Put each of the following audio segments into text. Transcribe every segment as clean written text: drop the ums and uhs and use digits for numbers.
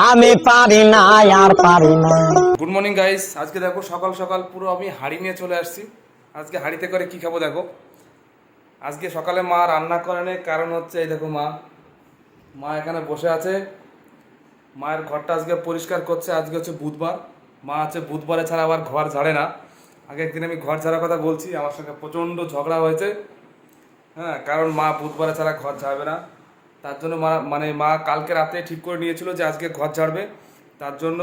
আমি পারি না আর পারি না। গুড মর্নিং গাইস, আজকে দেখো সকাল সকাল পুরো আমি হাঁড়ি নিয়ে চলে আসছি। আজকে হাঁড়িতে করে কি খাবো দেখো। আজকে সকালে মা রান্না করেনি, কারণ হচ্ছে এই দেখো মা মা এখানে বসে আছে। মায়ের ঘরটা আজকে পরিষ্কার করছে। আজকে হচ্ছে বুধবার, মা আছে বুধবারে ছাড়া আবার ঘর ঝাড়ে না। আগের দিন আমি ঘর ঝাড়ার কথা বলছি, আমার সঙ্গে প্রচণ্ড ঝগড়া হয়েছে। হ্যাঁ, কারণ মা বুধবারে ছাড়া ঘর ঝাড়বে না। তার জন্য মা কালকে রাতে ঠিক করে নিয়েছিল যে আজকে ঘর ঝাড়বে। তার জন্য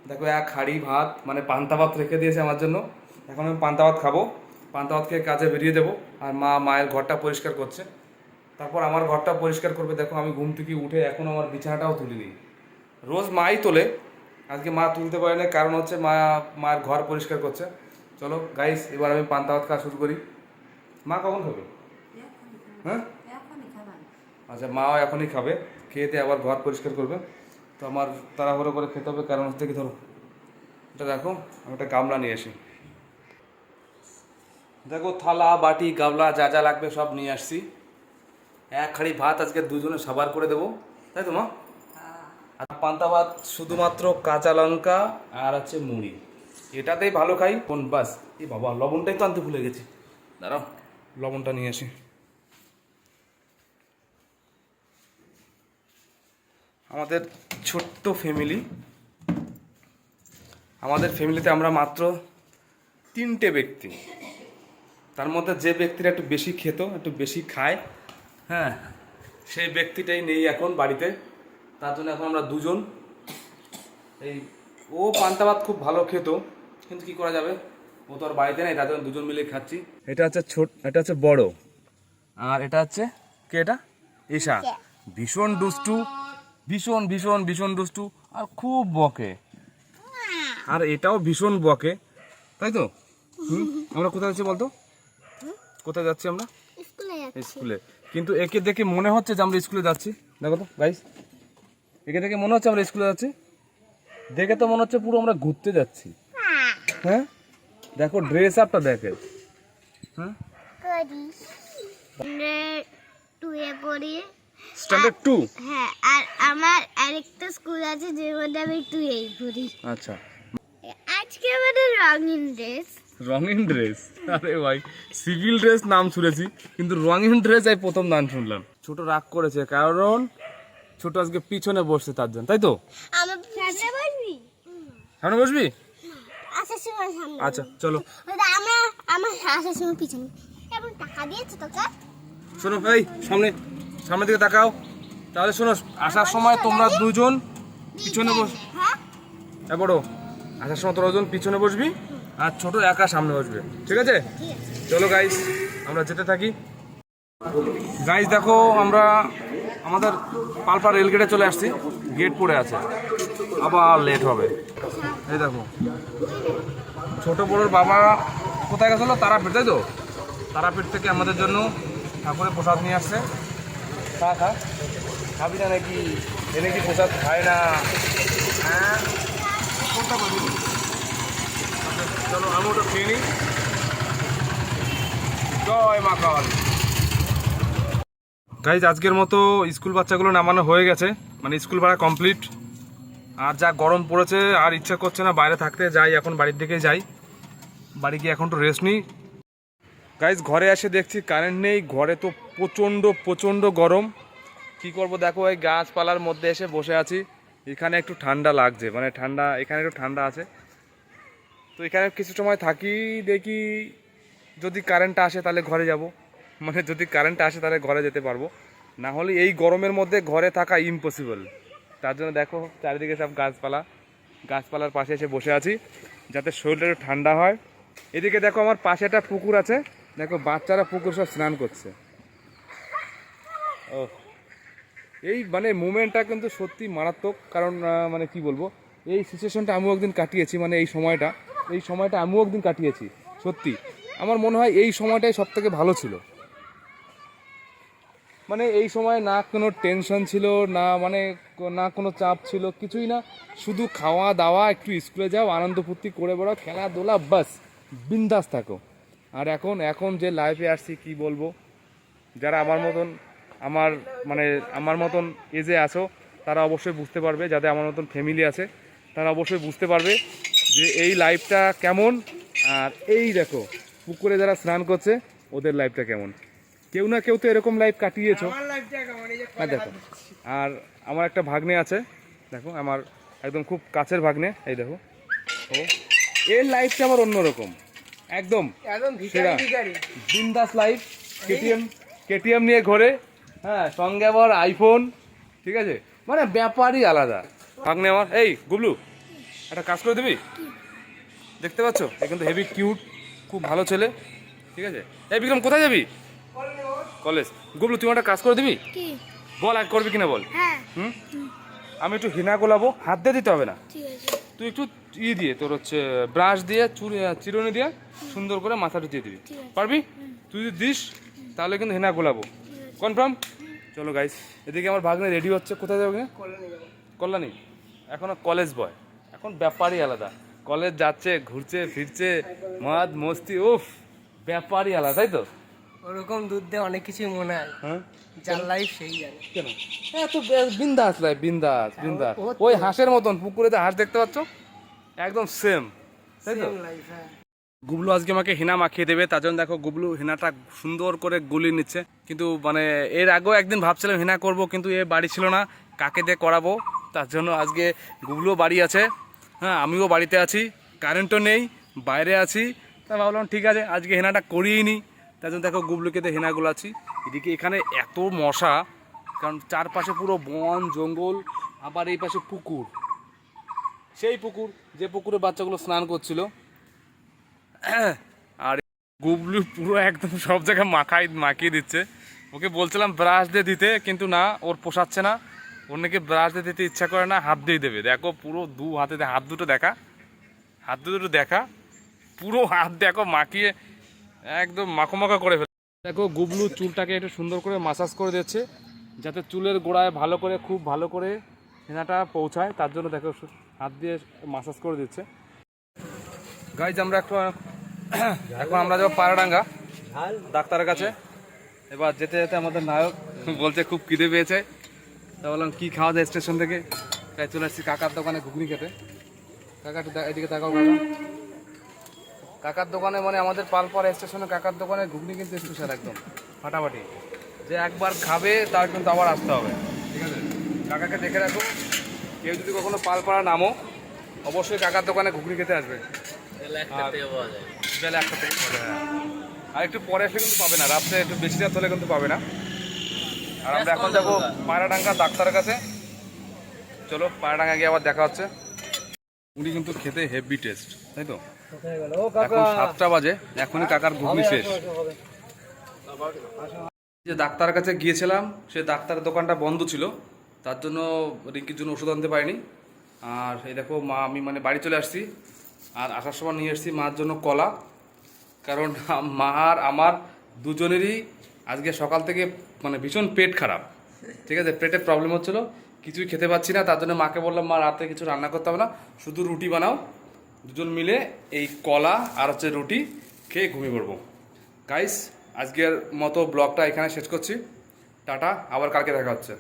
দেখো এক হাঁড়ি ভাত মানে পান্তা ভাত রেখে দিয়েছে আমার জন্য। এখন আমি পান্তা ভাত খাবো, পান্তা ভাত খেয়ে কাজে বেরিয়ে দেবো। আর মা মায়ের ঘরটা পরিষ্কার করছে, তারপর আমার ঘরটা পরিষ্কার করবে। দেখো আমি ঘুম থেকে উঠে এখন আমার বিছানাটাও তুলিনি। রোজ মাই তোলে, আজকে মা তুলতে পারে না, কারণ হচ্ছে মায়ের ঘর পরিষ্কার করছে। চলো গাইস, এবার আমি পান্তা ভাত খাওয়া শুরু করি। মা কখন খাবে? হ্যাঁ আচ্ছা, মাও এখনই খাবে, খেয়েতে আবার ঘর পরিষ্কার করবে। তো আমার তাড়াহুড়ো করে খেতে হবে, কারণ হচ্ছে কি ধরো এটা দেখো, আমি একটা গামলা নিয়ে আসি। দেখো থালা বাটি গামলা যা যা লাগবে সব নিয়ে আসছি। এক হাঁড়ি ভাত আজকে দুজনে সাবার করে দেবো, তাই তো মা? আর পান্তা ভাত শুধুমাত্র কাঁচা লঙ্কা আর আছে মুড়ি, এটাতেই ভালো খাই কোন বাস। এই বাবা, লবণটাই তো আনতে ভুলে গেছি, দাঁড়াও লবণটা নিয়ে আসি। আমাদের ছোট্ট ফ্যামিলি, আমাদের ফ্যামিলিতে আমরা মাত্র 3টে ব্যক্তি। তার মধ্যে যে ব্যক্তিরা একটু বেশি খেত, একটু বেশি খায়, হ্যাঁ, সেই ব্যক্তিটাই নেই এখন বাড়িতে। তার জন্য এখন আমরা দুজন। এই ও পান্তা ভাত খুব ভালো খেত, কিন্তু কি করা যাবে, ও তো আর বাড়িতে নেই, তার জন্য দুজন মিলে খাচ্ছি। এটা হচ্ছে এটা হচ্ছে বড়, আর এটা হচ্ছে কে, এটা ঈশা। ভীষণ দুষ্টু, ভীষণ ভীষণ ভীষণ দুষ্টু, আর খুব বকে। আর এটাও ভীষণ বকে, তাই তো? আমরা কোথায় যাচ্ছি বলতো? কোথায় যাচ্ছি আমরা? স্কুলে। কিন্তু একে দেখে মনে হচ্ছে যে আমরা স্কুলে যাচ্ছি। দেখো তো গাইস, একে দেখে মনে হচ্ছে আমরা স্কুলে যাচ্ছি, দেখে তো মনে হচ্ছে পুরো আমরা ঘুরতে যাচ্ছি। হ্যাঁ দেখো ড্রেস আপটা দেখে। হ্যাঁ স্ট্যান্ডার্ড 2। হ্যাঁ, আর আমার আরেকটা স্কুল আছে যের মধ্যে আমি 2 পড়ি। আচ্ছা, আজকে আমাদের রঙিন ড্রেস। রঙিন ড্রেস? আরে ভাই, সিভিল ড্রেস নাম শুনেছি, কিন্তু রঙিন ড্রেস এই প্রথম নাম শুনলাম। ছোট রাগ করেছে কারণ ছোট আজকে পিছনে বসছে, তার জন্য, তাই তো? আমার সামনে বসবি? সামনে বসবি? আসার সময় সামনে। আচ্ছা চলো। আমার আসার সময় পিছনে। কেমন টাকা দিয়েছে তোকে? শোনো ভাই, সামনের দিকে তাকাও। তাহলে শোনো, আসার সময় তোমরা দুজন পিছনে বস। হ্যাঁ, বড়, আসার সময় তোরা দুজন পিছনে বসবি, আর ছোট একা সামনে বসবে, ঠিক আছে? চলো গাইস, আমরা যেতে থাকি। গাইস দেখো, আমরা আমাদের পালপাড়া রেলগেটে চলে আসছি, গেট পড়ে আছে, আবার লেট হবে। এই দেখো ছোট বড়োর বাবা কোথায় গেছিলো? তারাপীঠ, তাই তো? তারাপীঠ থেকে আমাদের জন্য ঠাকুরের প্রসাদ নিয়ে আসছে। খা খাবি না নাকি? এনে কি প্রসাদ খায় না? হ্যাঁ, কোনটা বলবি? চলো আমি ওটা খেয়ে নিই। জয় মা কাল। গাইজ আজকের মতো স্কুল বাচ্চাগুলো নামানো হয়ে গেছে, মানে স্কুল ভাড়া কমপ্লিট। আর যা গরম পড়েছে, আর ইচ্ছা করছে না বাইরে থাকতে, যাই এখন বাড়ির দিকে যাই। বাড়ি গিয়ে এখন তো রেস্ট নিই। গাইজ ঘরে এসে দেখছি কারেন্ট নেই, ঘরে তো প্রচণ্ড গরম। কি করব দেখো, এই গাছপালার মধ্যে এসে বসে আছি। এখানে একটু ঠান্ডা লাগছে, মানে ঠান্ডা, এখানে একটু ঠান্ডা আছে। তো এখানে কিছু সময় থাকি, দেখি যদি কারেন্টটা আসে তাহলে ঘরে যাব, মানে যদি কারেন্টটা আসে তাহলে ঘরে যেতে পারবো, না হলে এই গরমের মধ্যে ঘরে থাকা ইম্পসিবল। তার জন্য দেখো চারিদিকে সব গাছপালার পাশে এসে বসে আছি, যাতে শরীরটা একটু ঠান্ডা হয়। এদিকে দেখো আমার পাশে একটা পুকুর আছে, দেখো বাচ্চারা পুকুর সব স্নান করছে। ও, এই মানে মুভমেন্টটা কিন্তু সত্যি মারাত্মক, কারণ মানে কি বলবো, এই সিচুয়েশনটা আমিও একদিন কাটিয়েছি, মানে এই সময়টা আমিও একদিন কাটিয়েছি। সত্যি আমার মনে হয় এই সময়টাই সব থেকে ভালো ছিল। মানে এই সময় না কোনো টেনশন ছিল না, মানে না কোনো চাপ ছিল, কিছুই না, শুধু খাওয়া দাওয়া, একটু স্কুলে যাও, আনন্দ ফুর্তি করে বেড়াও, খেলাধুলা, বাস বিন্দাস থাকো। আর এখন যে লাইফে আসছি কি বলবো, যারা আমার মতন এজে আছো, তারা অবশ্যই বুঝতে পারবে, যাদের আমার মতন ফ্যামিলি আছে তারা অবশ্যই বুঝতে পারবে যে এই লাইফটা কেমন। আর এই দেখো পুকুরে যারা স্নান করছে ওদের লাইফটা কেমন। কেউ না কেউ তো এরকম লাইফ কাটিয়েছো। হ্যাঁ দেখো, আর আমার একটা ভাগ্নে আছে, দেখো আমার একদম খুব কাছের ভাগ্নে, এই দেখো ও, এর লাইফটা আমার অন্যরকম, একদম সেরা বিন্দাস লাইফ। কেটিএম নিয়ে ঘোরে, হ্যাঁ, সঙ্গে আবার আইফোন, ঠিক আছে, মানে ব্যাপারই আলাদা। ভাগ্নে আমার, এই গুবলু একটা কাজ করে দিবি, দেখতে পাচ্ছ এ কিন্তু হেভি কিউট, খুব ভালো ছেলে, ঠিক আছে। এই বিক্রম কোথায় যাবি? কলেজ। গুবলু তুই একটা কাজ করে দিবি, কি বল আর করবি কিনা বল। হ্যাঁ হুম, আমি একটু হিনা গোলাবো, হাত দিয়ে দিতে হবে না, ঠিক আছে তুই একটু দিয়ে তোর হচ্ছে ব্রাশ দিয়ে চিরুনি দিয়ে সুন্দর করে মাথাটা দিয়ে দিবি, ঠিক আছে। পারবি? তুই যদি দিস তাহলে কিন্তু হেনা গোলাবো, কনফার্ম? চলো গাইস, এদিকে আমার ভাগ্নে রেডি হচ্ছে, কোথায় যাবে? কল্যাণী। এখনো কলেজ বয়, এখন ব্যাপারই আলাদা, কলেজ যাচ্ছে, ঘুরছে ফিরছে, মদ মস্তি, উফ, ব্যাপারই আলাদা, তাই তো? ওরকম দুধ দিয়ে অনেক কিছুই মনে হয়, হ্যাঁ, যার লাইফ সেই জানে। কেন এত বিন্দাস লাইফ, বিন্দাস বিন্দাস, ওই হাঁসের মতন পুকুরেতে হাঁস দেখতে পাচ্ছ, একদম সেম, তাই তো? লাইফ, হ্যাঁ। গুবলু আজকে আমাকে হিনা মাখিয়ে দেবে, তার জন্য দেখো গুবলু হিনাটা সুন্দর করে গুলিয়ে নিচ্ছে। কিন্তু মানে এর আগেও একদিন ভাবছিলাম হিনা করব, কিন্তু এ বাড়ি ছিল না, কাকে দিয়ে করাবো, তার জন্য আজকে গুবলুও বাড়ি আছে, হ্যাঁ আমিও বাড়িতে আছি, কারেন্টও নেই, বাইরে আছি, তা ভাবলাম ঠিক আছে আজকে হেনাটা করিয়েই নিই। তার জন্য দেখো গুবলুকে দিয়ে হেনা গোলাচ্ছি। এদিকে এখানে এত মশা, কারণ চারপাশে পুরো বন জঙ্গল, আবার এই পাশে পুকুর, সেই পুকুর যে পুকুরে বাচ্চাগুলো স্নান করছিল। আর গুবলু পুরো একদম সব জায়গায় মাখিয়ে দিচ্ছে। ওকে বলছিলাম ব্রাশ দিয়ে দিতে, কিন্তু না, ওর পোষাচ্ছে না, ওর নাকি ব্রাশ দিয়ে দিতে ইচ্ছা করে না, হাত দিয়ে দেবে। দেখো পুরো দু হাতে, হাত দুটো দেখা, হাত দুটো দেখা, পুরো হাত দেখো মাখিয়ে একদম মাখো করে ফেলে। দেখো গুবলু চুলটাকে একটু সুন্দর করে মাসাজ করে দিচ্ছে, যাতে চুলের গোড়ায় ভালো করে, খুব ভালো করে হেনাটা পৌঁছায়, তার জন্য দেখো হাত দিয়ে মাসাজ করে দিচ্ছে। গাইজ আমরা এখন আমরা যাবো পায়রাডাঙ্গা ডাক্তারের কাছে। এবার যেতে যেতে আমাদের নায়ক বলছে খুব খিদে পেয়েছে, তা বললাম কী খাওয়া যায় স্টেশন থেকে, তাই চলে আসছি কাকার দোকানে ঘুগনি খেতে। কাকা এদিকে তাকাও, কাকা কাকার দোকানে, মানে আমাদের পালপাড়া স্টেশনে কাকার দোকানে ঘুগনি কিন্তু স্পেশাল, একদম ফাটাফাটি, যে একবার খাবে তার কিন্তু আবার আসতে হবে, ঠিক আছে। কাকাকে দেখে রাখো, কেউ যদি কখনো পালপাড়া নামো অবশ্যই কাকার দোকানে ঘুগনি খেতে আসবে। বেলা একটা থেকে পাওয়া যায়, হ্যাঁ। আর একটু পরে এসে কিন্তু পাবে না, রাত্রে একটু বেশি রাত হলে কিন্তু পাবে না। আর আমরা এখন যাবো পায়রাডাঙ্গা ডাক্তারের কাছে, চলো পায়রাডাঙ্গা গিয়ে আবার দেখা হচ্ছে। ঘুগনি কিন্তু খেতে হেভি টেস্ট, তাই তো? এখন 7টা বাজে, এখনই কাকার ঘুগনি শেষ। যে ডাক্তারের কাছে গিয়েছিলাম, সে ডাক্তারের দোকানটা বন্ধ ছিল, তার জন্য রিঙ্কির জন্য ওষুধ আনতে পারিনি। আর এই দেখো মা, আমি মানে বাড়ি চলে আসছি, আর আসার সময় নিয়ে এসেছি মার জন্য কলা, কারণ মা আর আমার দুজনেরই আজকে সকাল থেকে মানে ভীষণ পেট খারাপ, ঠিক আছে, পেটের প্রবলেম হচ্ছিলো, কিছুই খেতে পাচ্ছি না। তার জন্য মাকে বললাম মা রাতে কিছু রান্না করতে হবে না, শুধু রুটি বানাও, দুজন মিলে এই কলা আর হচ্ছে রুটি খেয়ে ঘুমিয়ে পড়বো। গাইস আজকের মতো ব্লগটা এখানে শেষ করছি, টাটা, আবার কালকে দেখা হচ্ছে।